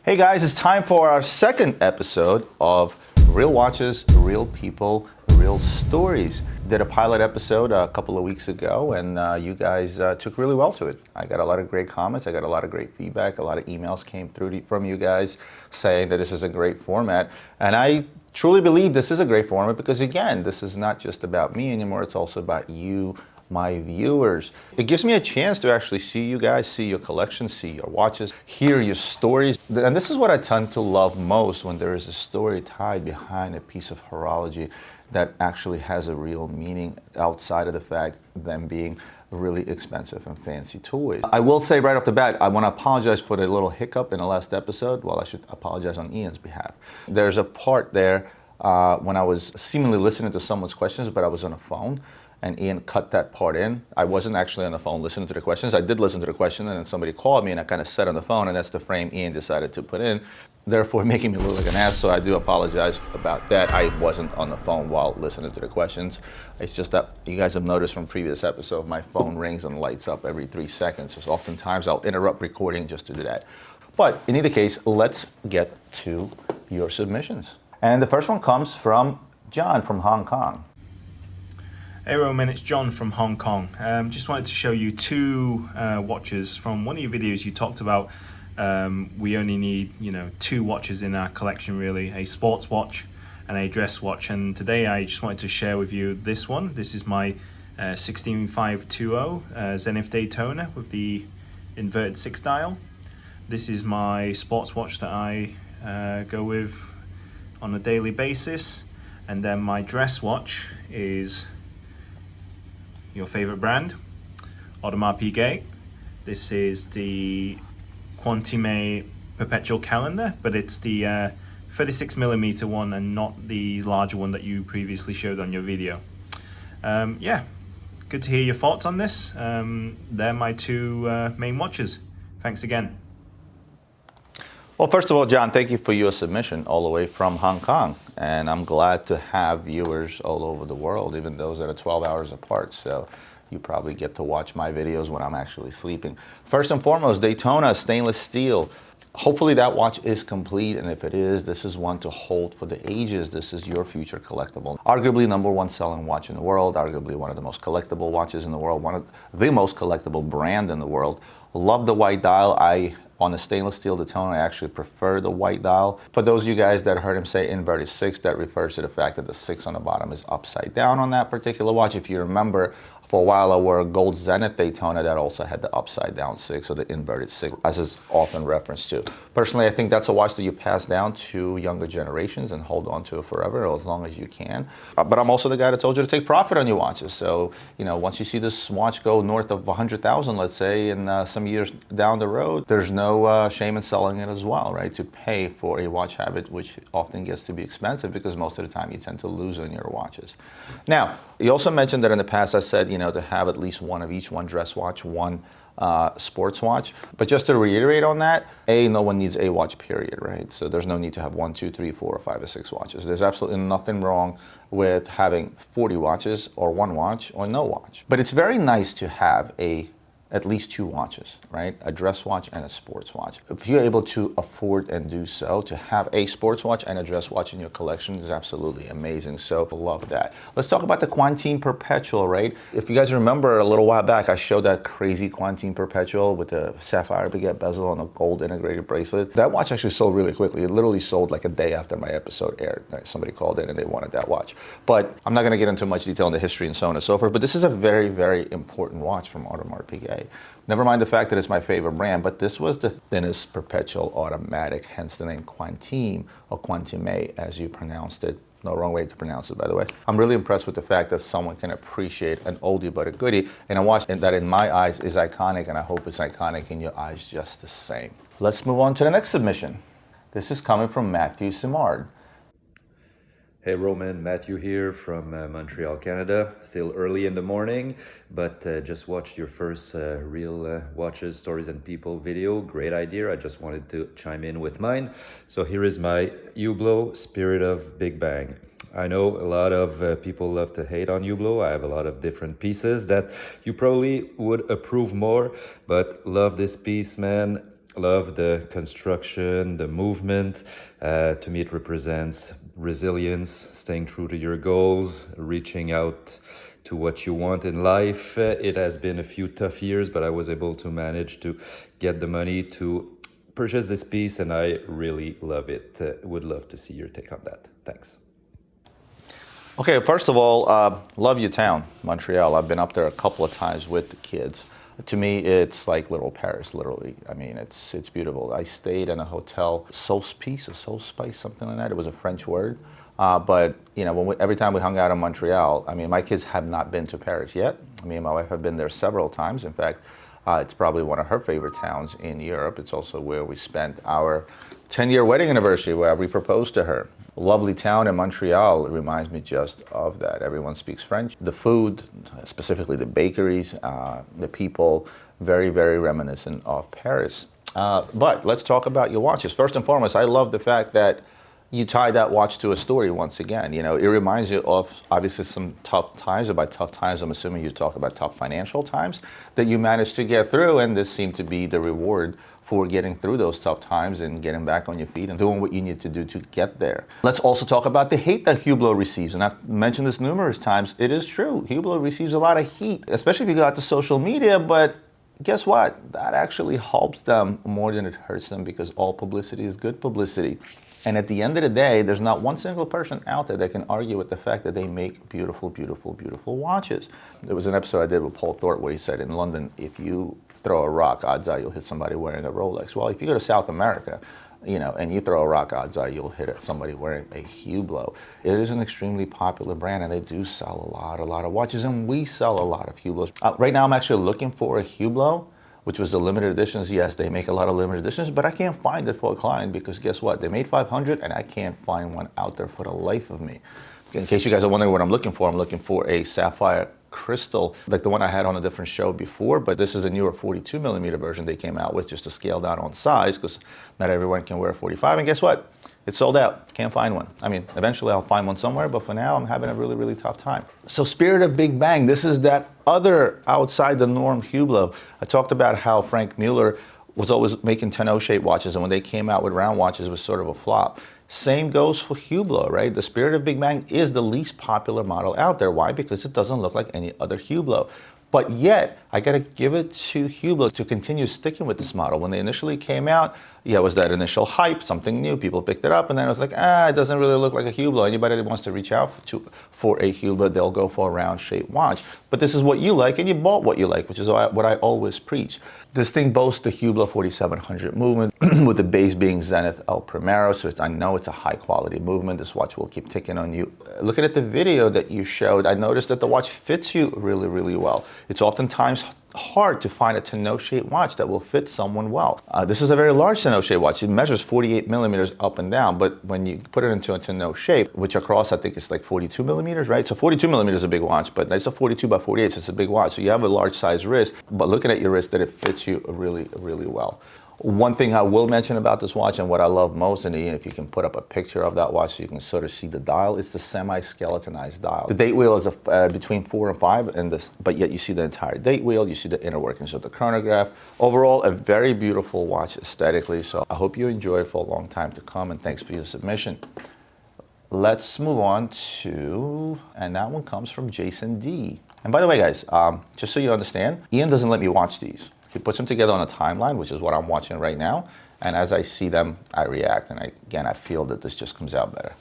Hey guys, it's time for our second episode of Real Watches, Real People, Real Stories. Did a pilot episode a couple of weeks ago and you guys took really well to it. I got a lot of great comments, I got a lot of great feedback, a lot of emails came through from you guys saying that this is a great format. And I truly believe this is a great format because again, this is not just about me anymore, it's also about you, my viewers. It gives me a chance to actually see you guys, see your collection, see your watches, hear your stories. And this is what I tend to love most, when there is a story tied behind a piece of horology that actually has a real meaning outside of the fact of them being really expensive and fancy toys. I will say right off the bat, I want to apologize for the little hiccup in the last episode. Well, I should apologize on Ian's behalf. There's a part there when I was seemingly listening to someone's questions, but I was on a phone. And Ian cut that part in. I wasn't actually on the phone listening to the questions. I did listen to the question, and then somebody called me, and I kind of said on the phone, and that's the frame Ian decided to put in, therefore making me look like an ass, so I do apologize about that. I wasn't on the phone while listening to the questions. It's just that you guys have noticed from previous episodes, my phone rings and lights up every 3 seconds. So oftentimes I'll interrupt recording just to do that. But in either case, let's get to your submissions. And the first one comes from John from Hong Kong. Hey Roman, it's John from Hong Kong. Just wanted to show you two watches from one of your videos. You talked about we only need 2 watches in our collection really, a sports watch and a dress watch. And today I just wanted to share with you this one. This is my 16520 Zenith Daytona with the inverted 6 dial. This is my sports watch that I go with on a daily basis. And then my dress watch is your favorite brand, Audemars Piguet. This is the Quantime Perpetual calendar, but it's the 36mm one and not the larger one that you previously showed on your video. Yeah, good to hear your thoughts on this. They're my 2 main watches. Thanks again. Well, first of all, John, thank you for your submission all the way from Hong Kong. And I'm glad to have viewers all over the world, even those that are 12 hours apart. So you probably get to watch my videos when I'm actually sleeping. First and foremost, Daytona stainless steel. Hopefully that watch is complete, and if it is, this is one to hold for the ages. This is your future collectible. Arguably #1 selling watch in the world, arguably one of the most collectible watches in the world, one of the most collectible brand in the world. Love the white dial. On the stainless steel Daytona, I actually prefer the white dial. For those of you guys that heard him say inverted 6, that refers to the fact that the 6 on the bottom is upside down on that particular watch. If you remember, for a while I wore a gold Zenith Daytona that also had the upside down 6 or the inverted 6, as is often referenced to. Personally, I think that's a watch that you pass down to younger generations and hold on to it forever, or as long as you can. But I'm also the guy that told you to take profit on your watches. So, once you see this watch go north of 100,000, let's say, in some years down the road, there's no shame in selling it as well, right? To pay for a watch habit, which often gets to be expensive because most of the time you tend to lose on your watches. Now, you also mentioned that in the past I said, to have at least one of each, one dress watch, one sports watch. But just to reiterate on that, no one needs a watch, period, right? So there's no need to have 1, 2, 3, 4, or 5, or 6 watches. There's absolutely nothing wrong with having 40 watches or 1 watch or no watch. But it's very nice to have at least 2 watches, right? A dress watch and a sports watch. If you're able to afford and do so, to have a sports watch and a dress watch in your collection is absolutely amazing. So love that. Let's talk about the Quantime Perpetual, right? If you guys remember a little while back, I showed that crazy Quantime Perpetual with the sapphire baguette bezel and a gold integrated bracelet. That watch actually sold really quickly. It literally sold like a day after my episode aired. Somebody called in and they wanted that watch. But I'm not gonna get into much detail on the history and so on and so forth, but this is a very, very important watch from Audemars Piguet. Never mind the fact that it's my favorite brand, but this was the thinnest perpetual automatic, hence the name Quantime or Quantime as you pronounced it. No wrong way to pronounce it, by the way. I'm really impressed with the fact that someone can appreciate an oldie but a goodie, and a watch that in my eyes is iconic, and I hope it's iconic in your eyes just the same. Let's move on to the next submission. This is coming from Matthew Simard. Hey Roman, Matthew here from Montreal, Canada. Still early in the morning, but just watched your first Real Watches, Stories and People video. Great idea. I just wanted to chime in with mine. So here is my Hublot Spirit of Big Bang. I know a lot of people love to hate on Hublot. I have a lot of different pieces that you probably would approve more, but love this piece, man. Love the construction, the movement. To me, it represents resilience, staying true to your goals, reaching out to what you want in life. It has been a few tough years, but I was able to manage to get the money to purchase this piece, and I really love it. Would love to see your take on that. Thanks. Okay, first of all, love your town, Montreal. I've been up there a couple of times with the kids. To me, it's like little Paris, literally. I mean, it's beautiful. I stayed in a hotel, Sauce-Piece or Sauce-Spice, something like that. It was a French word. But, you know, every time we hung out in Montreal, I mean, my kids have not been to Paris yet. Me and my wife have been there several times. In fact, it's probably one of her favorite towns in Europe. It's also where we spent our 10-year wedding anniversary, where we proposed to her. A lovely town in Montreal. It reminds me just of that. Everyone speaks French. The food, specifically the bakeries, the people, very, very reminiscent of Paris. But let's talk about your watches. First and foremost, I love the fact that you tie that watch to a story once again. You know, it reminds you of obviously some tough times, and by tough times, I'm assuming you talk about tough financial times that you managed to get through, and this seemed to be the reward for getting through those tough times and getting back on your feet and doing what you need to do to get there. Let's also talk about the hate that Hublot receives, and I've mentioned this numerous times. It is true, Hublot receives a lot of heat, especially if you go out to social media, but guess what? That actually helps them more than it hurts them, because all publicity is good publicity. And at the end of the day, there's not one single person out there that can argue with the fact that they make beautiful, beautiful, beautiful watches. There was an episode I did with Paul Thorpe where he said, in London, if you throw a rock, odds are you'll hit somebody wearing a Rolex. Well, if you go to South America, you know, and you throw a rock, odds are you'll hit somebody wearing a Hublot. It is an extremely popular brand, and they do sell a lot of watches, and we sell a lot of Hublots. Right now, I'm actually looking for a Hublot, which was the limited editions. Yes, they make a lot of limited editions, but I can't find it for a client, because guess what? They made 500, and I can't find one out there for the life of me. In case you guys are wondering what I'm looking for a sapphire crystal, like the one I had on a different show before, but this is a newer 42 millimeter version they came out with, just to scale down on size, because not everyone can wear a 45, and guess what? It's sold out. Can't find one. I mean, eventually I'll find one somewhere, but for now I'm having a really, really tough time. So Spirit of Big Bang, this is that other outside the norm Hublot. I talked about how Frank Mueller was always making tonneau shaped watches, and when they came out with round watches, it was sort of a flop. Same goes for Hublot, right? The Spirit of Big Bang is the least popular model out there. Why? Because it doesn't look like any other Hublot. But yet, I gotta give it to Hublot to continue sticking with this model. When they initially came out, yeah, it was that initial hype, something new, people picked it up, and then it was like, it doesn't really look like a Hublot. Anybody that wants to reach out for a Hublot, they'll go for a round shaped watch. But this is what you like, and you bought what you like, which is what I always preach. This thing boasts the Hublot 4700 movement, with the base being Zenith El Primero, so I know it's a high quality movement. This watch will keep ticking on you. Looking at the video that you showed, I noticed that the watch fits you really, really well. It's oftentimes hard to find a tonneau-shaped watch that will fit someone well. This is a very large tonneau-shaped watch. It measures 48 millimeters up and down, but when you put it into a tonneau shape, which across I think is like 42 millimeters, right? So 42 millimeters is a big watch, but it's a 42 by 48, so it's a big watch. So you have a large size wrist, but looking at your wrist, that it fits you really, really well. One thing I will mention about this watch, and what I love most, and if you can put up a picture of that watch so you can sort of see the dial, it's the semi-skeletonized dial. The date wheel is between 4 and 5, but yet you see the entire date wheel, you see the inner workings of the chronograph. Overall, a very beautiful watch aesthetically, so I hope you enjoy it for a long time to come, and thanks for your submission. Let's move on to, and that one comes from Jason D. And by the way, guys, just so you understand, Ian doesn't let me watch these. He puts them together on a timeline, which is what I'm watching right now. And as I see them, I react. And I feel that this just comes out better.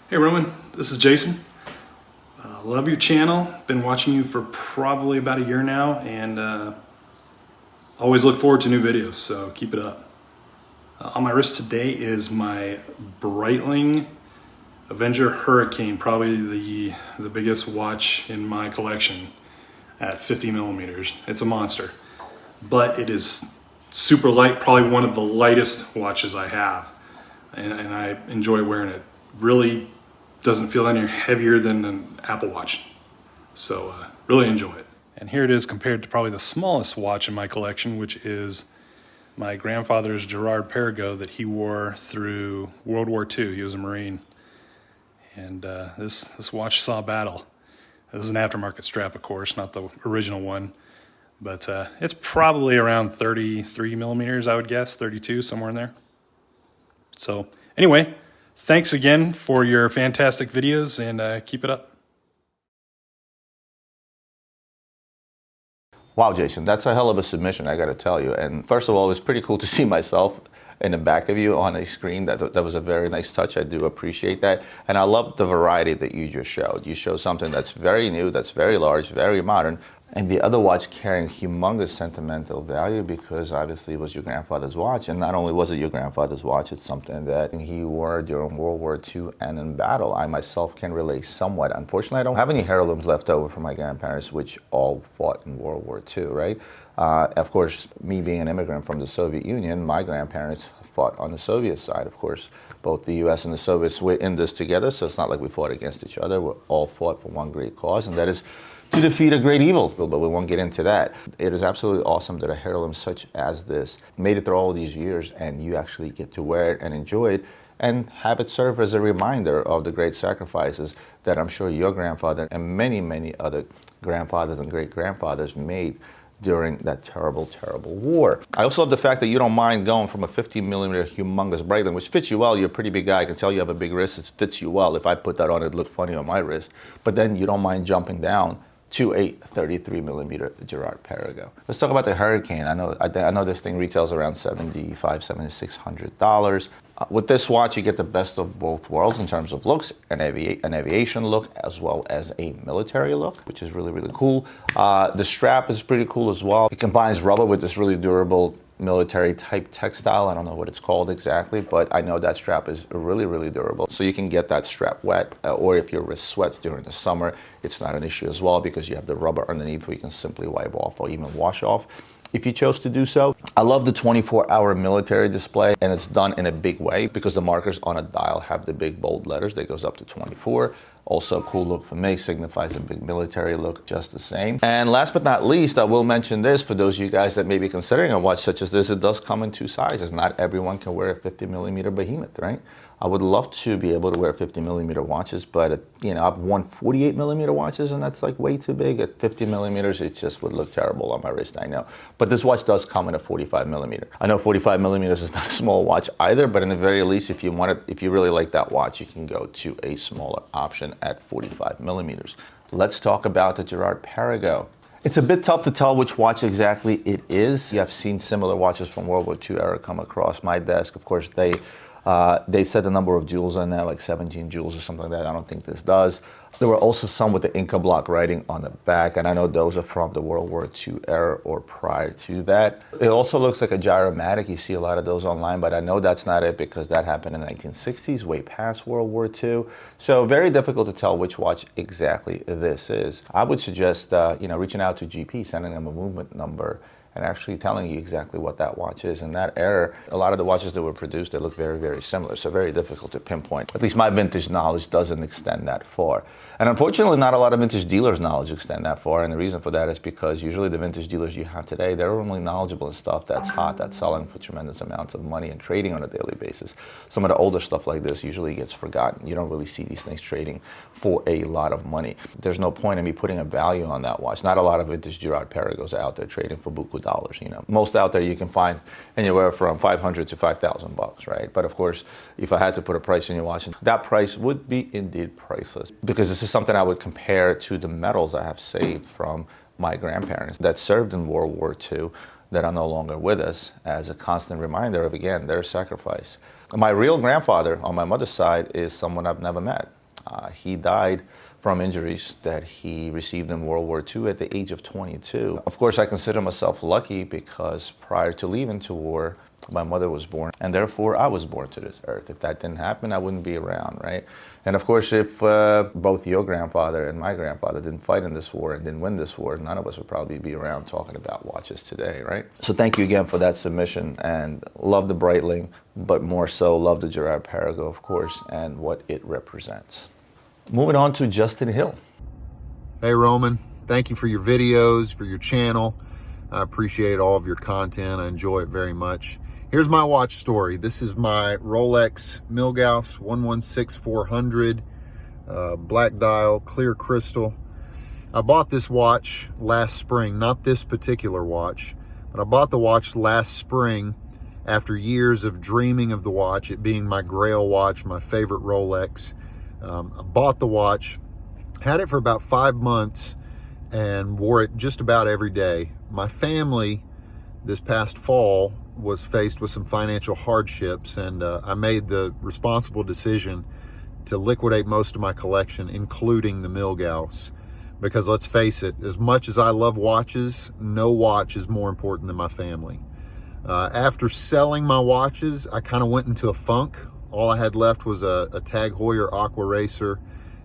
Hey Roman, this is Jason. Love your channel. Been watching you for probably about a year now, and always look forward to new videos, so keep it up. On my wrist today is my Breitling Avenger Hurricane, probably the biggest watch in my collection at 50 millimeters. It's a monster, but it is super light, probably one of the lightest watches I have, and I enjoy wearing it. Really doesn't feel any heavier than an Apple Watch, so really enjoy it. And here it is compared to probably the smallest watch in my collection, which is my grandfather's Girard Perraquex that he wore through World War II. He was a Marine, and this watch saw battle. This is an aftermarket strap, of course, not the original one. but it's probably around 33 millimeters, I would guess, 32, somewhere in there. So anyway, thanks again for your fantastic videos, and keep it up. Wow, Jason, that's a hell of a submission, I got to tell you. And first of all, it was pretty cool to see myself in the back of you on a screen. That was a very nice touch. I do appreciate that. And I love the variety that you just showed. You showed something that's very new, that's very large, very modern, and the other watch carrying humongous sentimental value because obviously it was your grandfather's watch. And not only was it your grandfather's watch, it's something that he wore during World War II and in battle. I myself can relate somewhat. Unfortunately, I don't have any heirlooms left over from my grandparents, which all fought in World War II, right? Of course, me being an immigrant from the Soviet Union, my grandparents fought on the Soviet side. Of course, both the US and the Soviets were in this together, so it's not like we fought against each other. We all fought for one great cause, and that is to defeat a great evil, but we won't get into that. It is absolutely awesome that a heirloom such as this made it through all these years and you actually get to wear it and enjoy it and have it serve as a reminder of the great sacrifices that I'm sure your grandfather and many, many other grandfathers and great-grandfathers made during that terrible, terrible war. I also love the fact that you don't mind going from a 50 millimeter humongous Breitling, which fits you well. You're a pretty big guy. I can tell you have a big wrist. It fits you well. If I put that on, it'd look funny on my wrist. But then you don't mind jumping down to a 33 millimeter Girard-Perregaux. Let's talk about the Hurricane. I know this thing retails around $7,500, $7,600. With this watch, you get the best of both worlds in terms of looks, an aviation look, as well as a military look, which is really, really cool. The strap is pretty cool as well. It combines rubber with this really durable military type textile. I don't know what it's called exactly, but I know that strap is really, really durable. So you can get that strap wet, or if your wrist sweats during the summer, it's not an issue as well because you have the rubber underneath where you can simply wipe off or even wash off if you chose to do so. I love the 24-hour military display, and it's done in a big way because the markers on a dial have the big bold letters that goes up to 24. Also a cool look for me, signifies a big military look just the same. And last but not least, I will mention this for those of you guys that may be considering a watch such as this, it does come in two sizes. Not everyone can wear a 50 millimeter behemoth, right? I would love to be able to wear 50 millimeter watches, but I've worn 48 millimeter watches and that's like way too big. At 50 millimeters, it just would look terrible on my wrist, I know. But this watch does come in a 45 millimeter. I know 45 millimeters is not a small watch either, but in the very least, if you really like that watch, you can go to a smaller option at 45 millimeters. Let's talk about the Girard-Perregaux. It's a bit tough to tell which watch exactly it is. I've seen similar watches from World War II era come across my desk. Of course, they said the number of jewels on there, like 17 jewels or something like that. I don't think this does. There were also some with the Inca block writing on the back, and I know those are from the World War II era or prior to that. It also looks like a gyromatic. You see a lot of those online, but I know that's not it because that happened in the 1960s, way past World War II. So very difficult to tell which watch exactly this is. I would suggest reaching out to GP, sending them a movement number, and actually telling you exactly what that watch is. In that era, a lot of the watches that were produced, they look very, very similar, so very difficult to pinpoint. At least my vintage knowledge doesn't extend that far. And unfortunately, not a lot of vintage dealers' knowledge extend that far, and the reason for that is because usually the vintage dealers you have today, they're only knowledgeable in stuff that's hot, that's selling for tremendous amounts of money and trading on a daily basis. Some of the older stuff like this usually gets forgotten. You don't really see these things trading for a lot of money. There's no point in me putting a value on that watch. Not a lot of vintage Girard-Perregaux out there trading for buku dollars. Most out there you can find anywhere from $500 to $5,000, right? But of course, if I had to put a price on your watch, that price would be indeed priceless, because this is something I would compare to the medals I have saved from my grandparents that served in World War II that are no longer with us, as a constant reminder of, again, their sacrifice. My real grandfather on my mother's side is someone I've never met. He died from injuries that he received in World War II at the age of 22. Of course, I consider myself lucky because prior to leaving to war, my mother was born, and therefore I was born to this earth. If that didn't happen, I wouldn't be around, right? And of course, if both your grandfather and my grandfather didn't fight in this war and didn't win this war, none of us would probably be around talking about watches today, right? So thank you again for that submission, and love the Breitling, but more so love the Girard-Perregaux, of course, and what it represents. Moving on to Justin Hill. Hey Roman, thank you for your videos, for your channel. I appreciate all of your content. I enjoy it very much. Here's my watch story. This is my Rolex Milgauss 116400, black dial, clear crystal. I bought this watch last spring, not this particular watch, but I bought the watch last spring after years of dreaming of the watch, it being my grail watch, my favorite Rolex. I bought the watch, had it for about 5 months, and wore it just about every day. My family this past fall was faced with some financial hardships, and I made the responsible decision to liquidate most of my collection, including the Milgauss. Because let's face it, as much as I love watches, no watch is more important than my family. After selling my watches, I kind of went into a funk. All I had left was a Tag Heuer Aqua Racer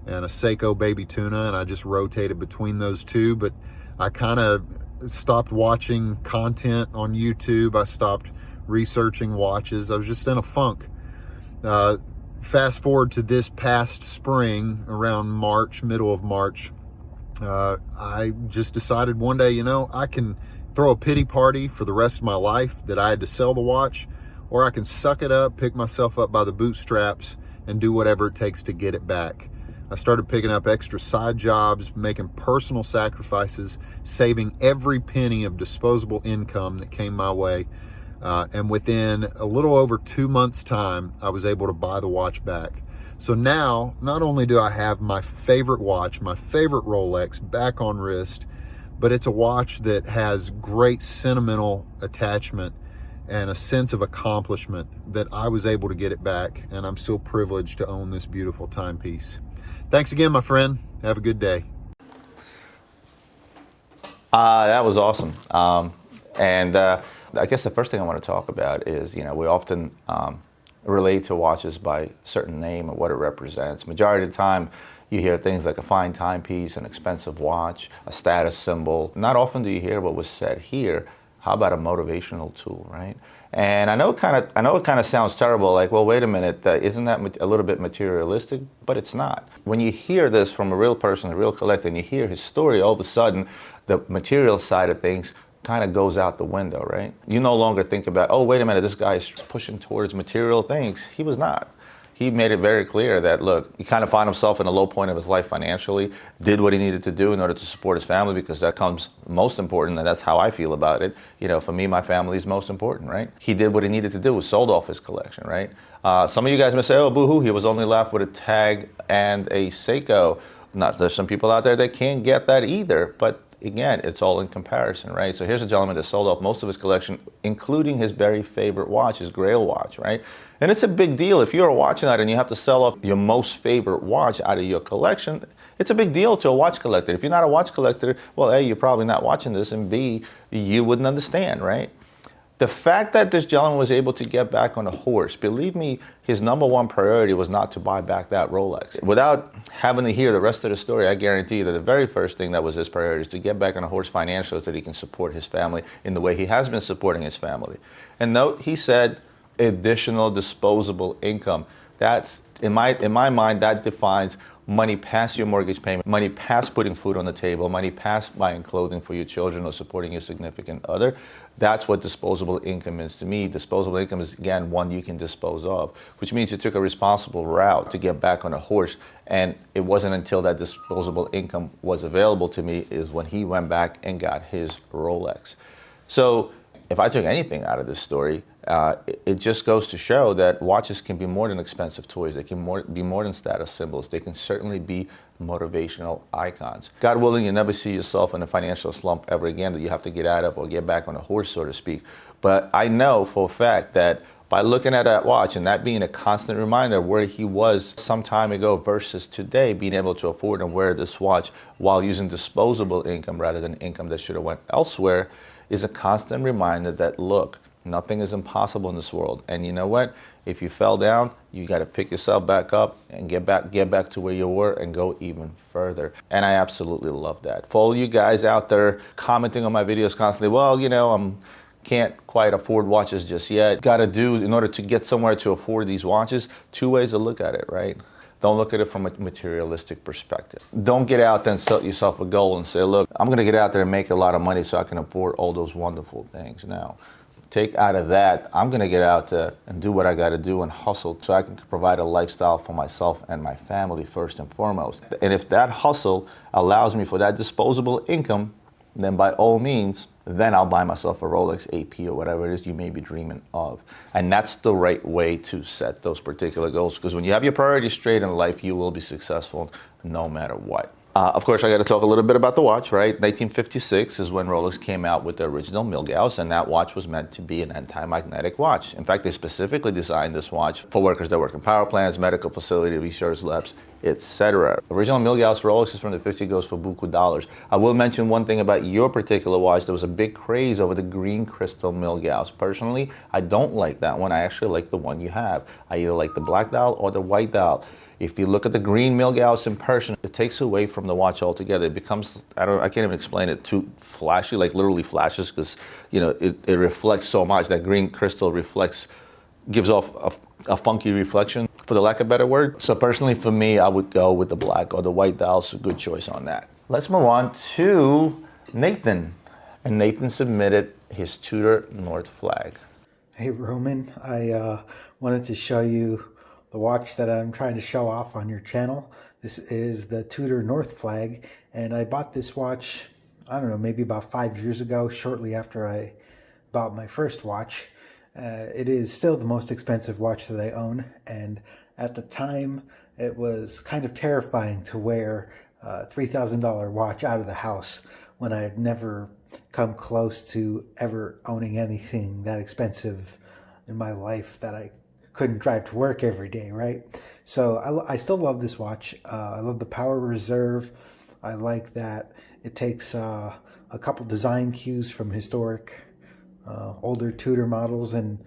and a Seiko Baby Tuna, and I just rotated between those two. But I kind of stopped watching content on YouTube. I stopped researching watches. I was just in a funk. Fast forward to this past spring, around March, middle of March, I just decided one day, you know, I can throw a pity party for the rest of my life that I had to sell the watch, or I can suck it up, pick myself up by the bootstraps, and do whatever it takes to get it back. I started picking up extra side jobs, making personal sacrifices, saving every penny of disposable income that came my way. And within a little over 2 months' time, I was able to buy the watch back. So now, not only do I have my favorite watch, my favorite Rolex back on wrist, but it's a watch that has great sentimental attachment and a sense of accomplishment that I was able to get it back, and I'm so privileged to own this beautiful timepiece. Thanks again, my friend. Have a good day. That was awesome. I guess the first thing I want to talk about is, you know, we often relate to watches by a certain name or what it represents. Majority of the time, you hear things like a fine timepiece, an expensive watch, a status symbol. Not often do you hear what was said here. How about a motivational tool, right? And I know it kind of sounds terrible, like, well, wait a minute, isn't that a little bit materialistic? But it's not. When you hear this from a real person, a real collector, and you hear his story, all of a sudden, the material side of things kind of goes out the window, right? You no longer think about, oh, wait a minute, this guy is pushing towards material things. He was not. He made it very clear that, look, he kind of found himself in a low point of his life financially, did what he needed to do in order to support his family, because that comes most important, and that's how I feel about it. You know, for me, my family is most important, right? He did what he needed to do, was sold off his collection, right? Some of you guys may say, oh, boo-hoo, he was only left with a Tag and a Seiko. There's some people out there that can't get that either, but again, it's all in comparison, right? So here's a gentleman that sold off most of his collection, including his very favorite watch, his Grail watch, right? And it's a big deal. If you're a watch nut and you have to sell off your most favorite watch out of your collection, it's a big deal to a watch collector. If you're not a watch collector, well, A, you're probably not watching this, and B, you wouldn't understand, right? The fact that this gentleman was able to get back on a horse, believe me, his number one priority was not to buy back that Rolex. Without having to hear the rest of the story, I guarantee you that the very first thing that was his priority is to get back on a horse financially so that he can support his family in the way he has been supporting his family. And note, he said additional disposable income. That's, in my mind, that defines money past your mortgage payment, money past putting food on the table, money past buying clothing for your children or supporting your significant other. That's what disposable income is to me. Disposable income is, again, one you can dispose of, which means you took a responsible route to get back on a horse. And it wasn't until that disposable income was available to me is when he went back and got his Rolex. So if I took anything out of this story, it just goes to show that watches can be more than expensive toys. They can be more than status symbols. They can certainly be motivational icons. God willing, you never see yourself in a financial slump ever again that you have to get out of or get back on a horse, so to speak. But I know for a fact that by looking at that watch and that being a constant reminder of where he was some time ago versus today, being able to afford and wear this watch while using disposable income rather than income that should have went elsewhere, is a constant reminder that, look, nothing is impossible in this world. And you know what? If you fell down, you got to pick yourself back up and get back to where you were and go even further. And I absolutely love that. For all you guys out there commenting on my videos constantly, well, you know, can't quite afford watches just yet. Got to do, in order to get somewhere to afford these watches, two ways to look at it, right? Don't look at it from a materialistic perspective. Don't get out there and set yourself a goal and say, look, I'm going to get out there and make a lot of money so I can afford all those wonderful things. Now, take out of that, I'm going to get out there and do what I got to do and hustle so I can provide a lifestyle for myself and my family first and foremost. And if that hustle allows me for that disposable income, then by all means, then I'll buy myself a Rolex AP or whatever it is you may be dreaming of. And that's the right way to set those particular goals, because when you have your priorities straight in life, you will be successful no matter what. Of course, I got to talk a little bit about the watch, right? 1956 is when Rolex came out with the original Milgauss, and that watch was meant to be an anti-magnetic watch. In fact, they specifically designed this watch for workers that work in power plants, medical facility, research labs, etc. Original Milgauss Rolex is from the 50 goes for buku dollars. I will mention one thing about your particular watch. There was a big craze over the green crystal Milgauss. Personally, I don't like that one. I actually like the one you have. I either like the black dial or the white dial. If you look at the green Milgauss in person, it takes away from the watch altogether. It becomes, I can't even explain it, too flashy, like literally flashes, because it reflects so much. That green crystal gives off a funky reflection, for the lack of a better word. So personally for me, I would go with the black or the white dial. So good choice on that. Let's move on to Nathan. And Nathan submitted his Tudor North Flag. Hey Roman, I wanted to show you the watch that I'm trying to show off on your channel. This is the Tudor North Flag, and I bought this watch, I don't know, maybe about 5 years ago, shortly after I bought my first watch. It is still the most expensive watch that I own, and at the time it was kind of terrifying to wear a $3,000 watch out of the house when I had never come close to ever owning anything that expensive in my life that I couldn't drive to work every day, right? So I still love this watch. I love the power reserve. I like that it takes a couple design cues from historic older Tudor models and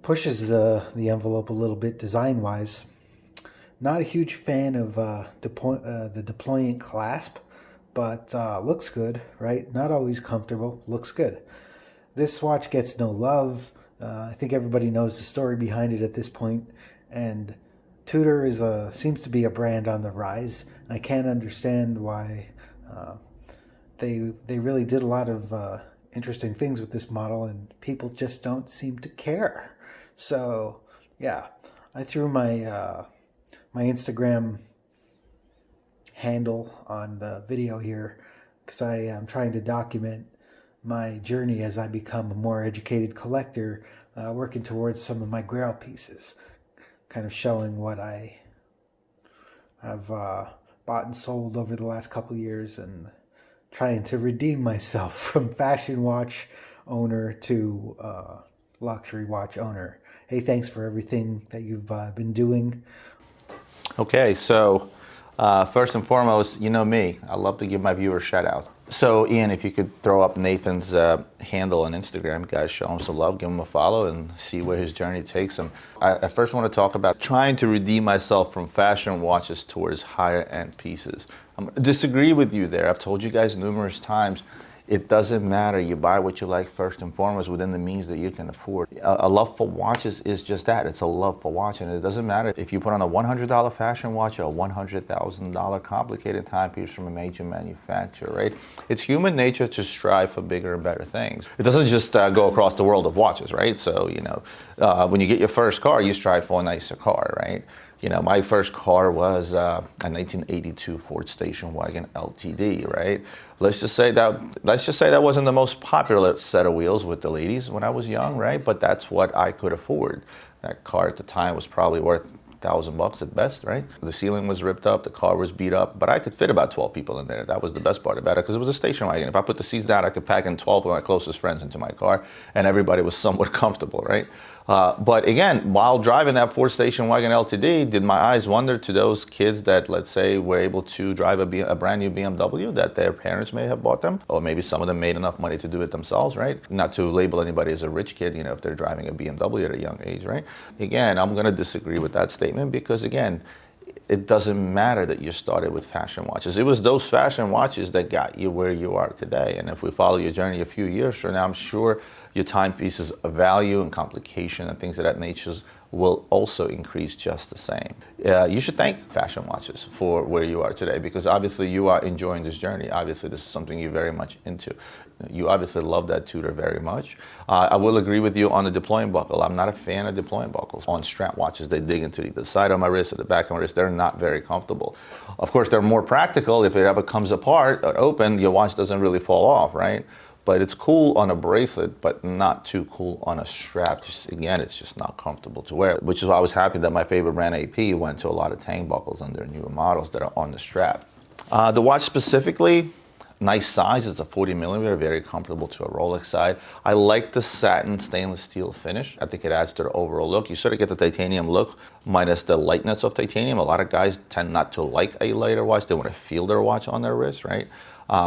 pushes the envelope a little bit design-wise. Not a huge fan of the deployant clasp, but looks good, right? Not always comfortable, looks good. This watch gets no love. I think everybody knows the story behind it at this point, and Tudor seems to be a brand on the rise. I can't understand why they really did a lot of interesting things with this model, and people just don't seem to care. So yeah, I threw my my Instagram handle on the video here because I am trying to document my journey as I become a more educated collector, working towards some of my grail pieces, kind of showing what I have bought and sold over the last couple years and trying to redeem myself from fashion watch owner to luxury watch owner. Hey, thanks for everything that you've been doing. Okay, so first and foremost, you know me, I love to give my viewers shout out. So Ian, if you could throw up Nathan's handle on Instagram, guys, show him some love, give him a follow and see where his journey takes him. I first want to talk about trying to redeem myself from fashion watches towards higher end pieces. I'm going to disagree with you there. I've told you guys numerous times, it doesn't matter. You buy what you like first and foremost within the means that you can afford. A love for watches is just that. It's a love for watching. It doesn't matter if you put on a $100 fashion watch or a $100,000 complicated timepiece from a major manufacturer, right? It's human nature to strive for bigger and better things. It doesn't just go across the world of watches, right? So, when you get your first car, you strive for a nicer car, right? My first car was a 1982 Ford station wagon LTD, right? Let's just say that wasn't the most popular set of wheels with the ladies when I was young, right? But that's what I could afford. That car at the time was probably worth $1,000 at best, right? The ceiling was ripped up, the car was beat up, but I could fit about 12 people in there. That was the best part about it, because it was a station wagon. If I put the seats down, I could pack in 12 of my closest friends into my car, and everybody was somewhat comfortable, right? But again, while driving that Ford station wagon LTD, did my eyes wander to those kids that, let's say, were able to drive a brand new BMW that their parents may have bought them, or maybe some of them made enough money to do it themselves, right? Not to label anybody as a rich kid, if they're driving a BMW at a young age, right? Again, I'm going to disagree with that statement because, again, it doesn't matter that you started with fashion watches. It was those fashion watches that got you where you are today. And if we follow your journey a few years from now, I'm sure your timepieces of value and complication and things of that nature will also increase just the same. You should thank fashion watches for where you are today, because obviously you are enjoying this journey. Obviously this is something you're very much into. You obviously love that Tudor very much. I will agree with you on the deploying buckle. I'm not a fan of deploying buckles. On strap watches, they dig into the side of my wrist or the back of my wrist. They're not very comfortable. Of course, they're more practical. If it ever comes apart or open, your watch doesn't really fall off, right? But it's cool on a bracelet, but not too cool on a strap. Just, again, it's just not comfortable to wear, which is why I was happy that my favorite brand AP went to a lot of Tank buckles on their newer models that are on the strap. The watch specifically, nice size. It's a 40 millimeter, very comfortable to a Rolex side. I like the satin stainless steel finish. I think it adds to the overall look. You sort of get the titanium look minus the lightness of titanium. A lot of guys tend not to like a lighter watch. They want to feel their watch on their wrist, right?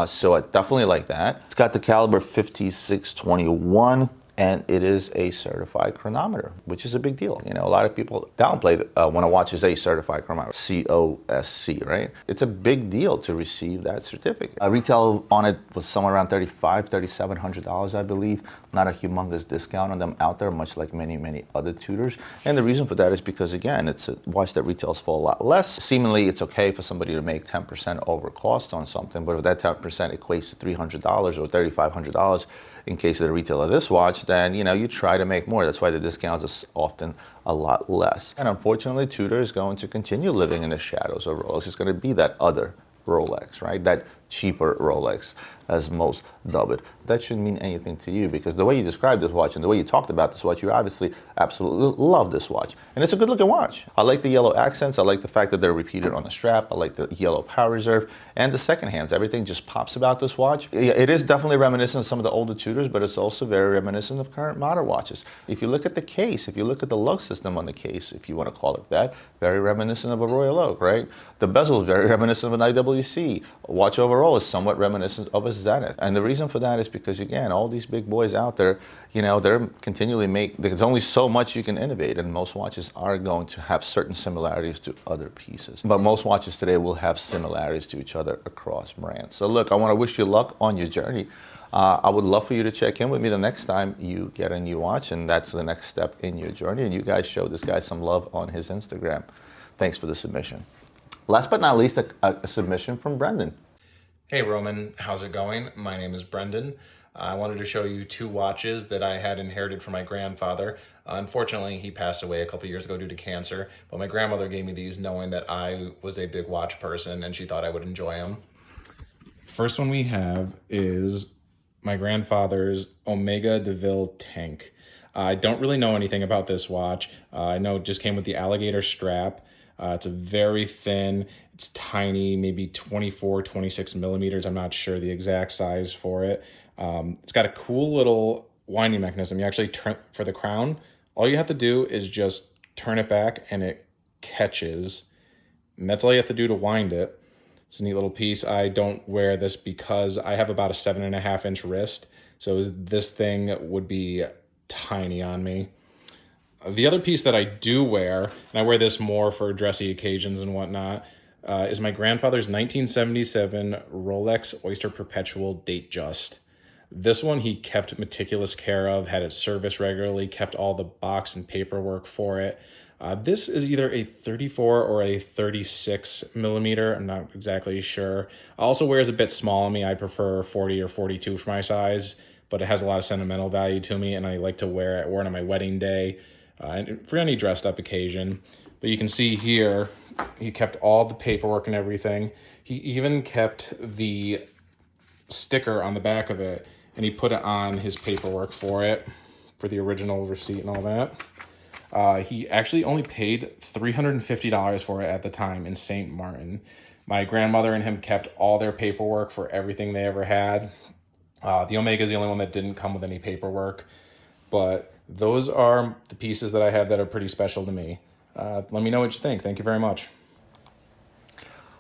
So I definitely like that. It's got the caliber 5621, and it is a certified chronometer, which is a big deal. You know, a lot of people downplay when a watch is a certified chronometer, COSC, right? It's a big deal to receive that certificate. Retail on it was somewhere around $3,700, I believe. Not a humongous discount on them out there, much like many other Tudors. And the reason for that is because, again, it's a watch that retails for a lot less. Seemingly, it's okay for somebody to make 10% over cost on something, but if that 10% equates to $300 or $3,500 in case of the retail of this watch, then, you know, you try to make more. That's why the discounts are often a lot less. And unfortunately, Tudor is going to continue living in the shadows of Rolex. It's going to be that other Rolex, right? That cheaper Rolex, as most dub it. That shouldn't mean anything to you, because the way you described this watch and the way you talked about this watch, you obviously absolutely love this watch. And it's a good looking watch. I like the yellow accents. I like the fact that they're repeated on the strap. I like the yellow power reserve and the second hands. Everything just pops about this watch. It is definitely reminiscent of some of the older Tudors, but it's also very reminiscent of current modern watches. If you look at the case, if you look at the lug system on the case, if you want to call it that, very reminiscent of a Royal Oak, right? The bezel is very reminiscent of an IWC. Watch overall is somewhat reminiscent of a Zenith. And the reason for that is because, again, all these big boys out there, you know, they're continually there's only so much you can innovate, and most watches are going to have certain similarities to other pieces. But most watches today will have similarities to each other across brands. So look, I want to wish you luck on your journey. I would love for you to check in with me the next time you get a new watch, and that's the next step in your journey. And you guys show this guy some love on his Instagram. Thanks for the submission. Last but not least, a submission from Brendan. Hey Roman, how's it going? My name is Brendan. I wanted to show you two watches that I had inherited from my grandfather. Unfortunately, he passed away a couple years ago due to cancer, but my grandmother gave me these knowing that I was a big watch person and she thought I would enjoy them. First one we have is my grandfather's Omega de Ville Tank. I don't really know anything about this watch. I know it just came with the alligator strap. It's a very thin, it's tiny, maybe 24, 26 millimeters. I'm not sure the exact size for it. It's got a cool little winding mechanism. You actually turn, for the crown, all you have to do is just turn it back and it catches. And that's all you have to do to wind it. It's a neat little piece. I don't wear this because I have about a 7.5-inch wrist. So this thing would be tiny on me. The other piece that I do wear, and I wear this more for dressy occasions and whatnot, is my grandfather's 1977 Rolex Oyster Perpetual Datejust. This one he kept meticulous care of, had it serviced regularly, kept all the box and paperwork for it. This is either a 34 or a 36 millimeter. I'm not exactly sure. Also wears a bit small on me. I prefer 40 or 42 for my size, but it has a lot of sentimental value to me, and I like to wear it on my wedding day. And for any dressed up occasion. But you can see here, he kept all the paperwork and everything. He even kept the sticker on the back of it, and he put it on his paperwork for it, for the original receipt and all that. He actually only paid $350 for it at the time in St. Martin. My grandmother and him kept all their paperwork for everything they ever had. The Omega is the only one that didn't come with any paperwork, but those are the pieces that I have that are pretty special to me. Let me know what you think. Thank you very much.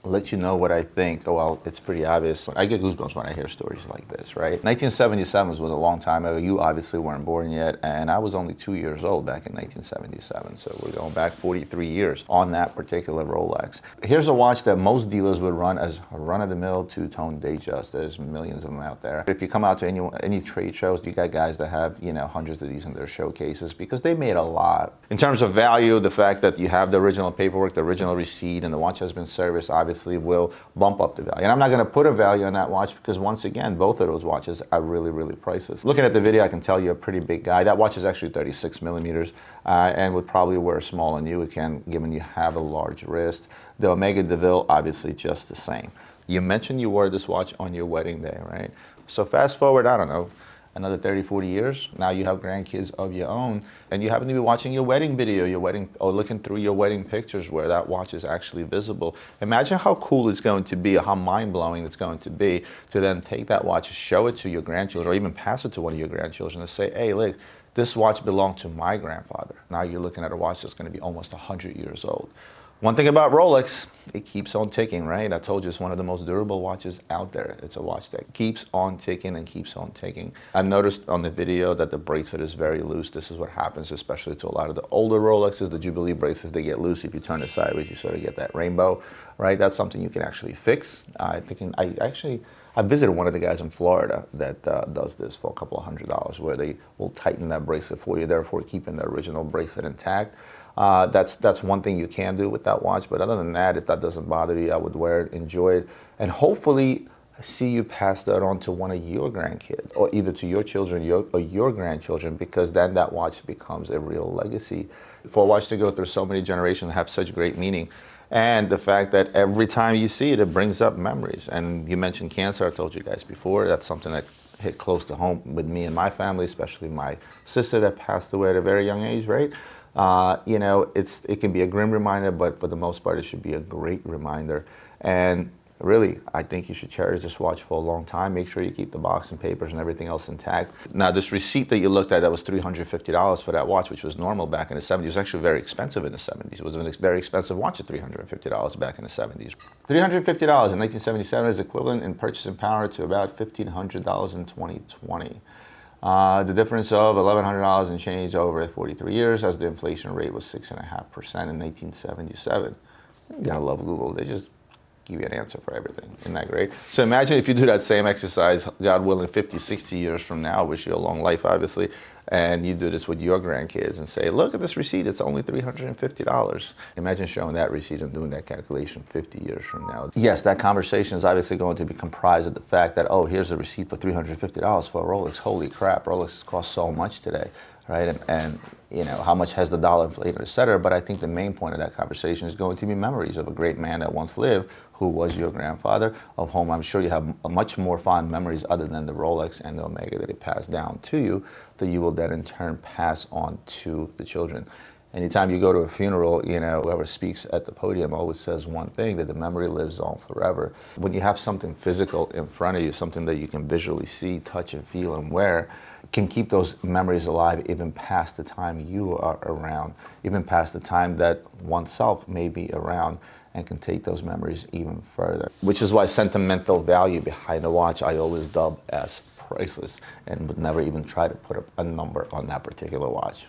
let you know what I think. Oh, well, it's pretty obvious. I get goosebumps when I hear stories like this, right? 1977 was a long time ago. You obviously weren't born yet, and I was only 2 years old back in 1977. So we're going back 43 years on that particular Rolex. Here's a watch that most dealers would run as a run-of-the-mill two-tone Datejust. There's millions of them out there. If you come out to any trade shows, you got guys that have, you know, hundreds of these in their showcases because they made a lot. In terms of value, the fact that you have the original paperwork, the original receipt, and the watch has been serviced, obviously will bump up the value. And I'm not going to put a value on that watch because, once again, both of those watches are really, really priceless. Looking at the video, I can tell you're a pretty big guy. That watch is actually 36 millimeters and would probably wear small on you again, given you have a large wrist. The Omega DeVille, obviously just the same. You mentioned you wore this watch on your wedding day, right? So fast forward, I don't know, another 30, 40 years, now you have grandkids of your own, and you happen to be watching your wedding video, or looking through your wedding pictures where that watch is actually visible. Imagine how cool it's going to be, or how mind-blowing it's going to be to then take that watch, show it to your grandchildren, or even pass it to one of your grandchildren and say, hey, look, this watch belonged to my grandfather. Now you're looking at a watch that's going to be almost 100 years old. One thing about Rolex, it keeps on ticking, right? I told you it's one of the most durable watches out there. It's a watch that keeps on ticking and keeps on ticking. I've noticed on the video that the bracelet is very loose. This is what happens, especially to a lot of the older Rolexes, the Jubilee bracelets, they get loose. If you turn it sideways, you sort of get that rainbow, right? That's something you can actually fix. I visited one of the guys in Florida that does this for a couple of $100, where they will tighten that bracelet for you, therefore keeping the original bracelet intact. That's one thing you can do with that watch, but other than that, if that doesn't bother you, I would wear it, enjoy it, and hopefully see you pass that on to one of your grandkids, or either to your children or your grandchildren, because then that watch becomes a real legacy. For a watch to go through so many generations and have such great meaning, and the fact that every time you see it, it brings up memories. And you mentioned cancer, I told you guys before, that's something that hit close to home with me and my family, especially my sister that passed away at a very young age, right? You know, it can be a grim reminder, but for the most part, it should be a great reminder. And really, I think you should cherish this watch for a long time. Make sure you keep the box and papers and everything else intact. Now, this receipt that you looked at, that was $350 for that watch, which was normal back in the 70s. It was actually very expensive in the 70s. It was a very expensive watch at $350 back in the 70s. $350 in 1977 is equivalent in purchasing power to about $1,500 in 2020. The difference of $1,100 and change over 43 years, as the inflation rate was 6.5% in 1977. You gotta love Google. They just give you an answer for everything. Isn't that great? So imagine if you do that same exercise, God willing, 50, 60 years from now, wish you a long life, obviously, and you do this with your grandkids and say, look at this receipt, it's only $350. Imagine showing that receipt and doing that calculation 50 years from now. Yes, that conversation is obviously going to be comprised of the fact that, oh, here's a receipt for $350 for a Rolex. Holy crap, Rolex costs so much today, right? And you know, how much has the dollar inflated, et cetera. But I think the main point of that conversation is going to be memories of a great man that once lived, who was your grandfather, of whom I'm sure you have much more fond memories other than the Rolex and the Omega that he passed down to you, that you will then in turn pass on to the children. Anytime you go to a funeral, you know, whoever speaks at the podium always says one thing, that the memory lives on forever. When you have something physical in front of you, something that you can visually see, touch and feel and wear, can keep those memories alive even past the time you are around, even past the time that oneself may be around, and can take those memories even further. Which is why sentimental value behind a watch I always dub as priceless, and would never even try to put a number on that particular watch.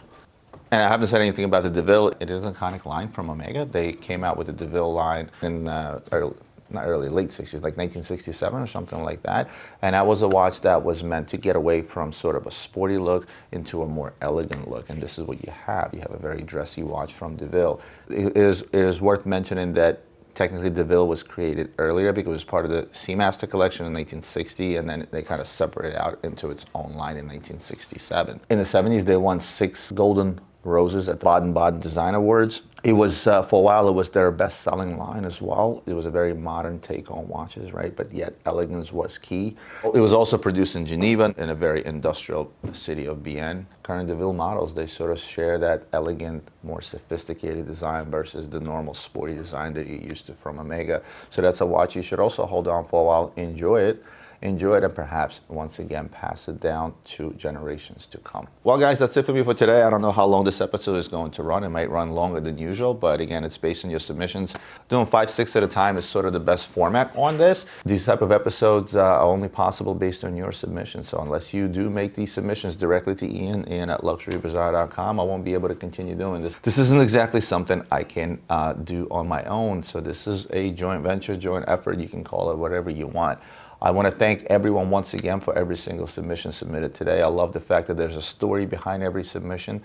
And I haven't said anything about the DeVille. It is an iconic line from Omega. They came out with the DeVille line in late 60s, like 1967 or something like that. And that was a watch that was meant to get away from sort of a sporty look into a more elegant look. And this is what you have. You have a very dressy watch from DeVille. It is worth mentioning that technically DeVille was created earlier because it was part of the Seamaster collection in 1960, and then they kind of separated out into its own line in 1967. In the 70s, they won 6 Golden Roses at the Baden-Baden Design Awards. It was, for a while, it was their best-selling line as well. It was a very modern take on watches, right? But yet elegance was key. It was also produced in Geneva in a very industrial city of Bienne. Current DeVille models, they sort of share that elegant, more sophisticated design versus the normal sporty design that you're used to from Omega. So that's a watch you should also hold on for a while, enjoy it, enjoy it, and perhaps once again pass it down to generations to come. Well guys, that's it for me for today. I don't know how long this episode is going to run. It might run longer than usual, but again, it's based on your submissions. Doing 5, 6 at a time is sort of the best format on this. These type of episodes are only possible based on your submissions. So unless you do make these submissions directly to Ian at luxurybazaar.com, I won't be able to continue doing this. This isn't exactly something I can do on my own. So this is a joint venture, joint effort. You can call it whatever you want. I want to thank everyone once again for every single submission submitted today. I love the fact that there's a story behind every submission,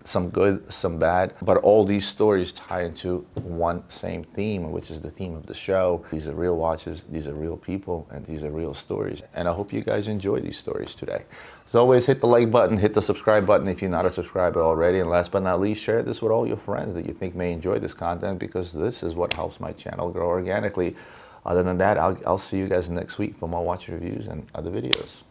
some good, some bad, but all these stories tie into one same theme, which is the theme of the show. These are real watches, these are real people, and these are real stories. And I hope you guys enjoy these stories today. As always, hit the like button, hit the subscribe button if you're not a subscriber already, and last but not least, share this with all your friends that you think may enjoy this content, because this is what helps my channel grow organically. Other than that, I'll see you guys next week for more watch reviews and other videos.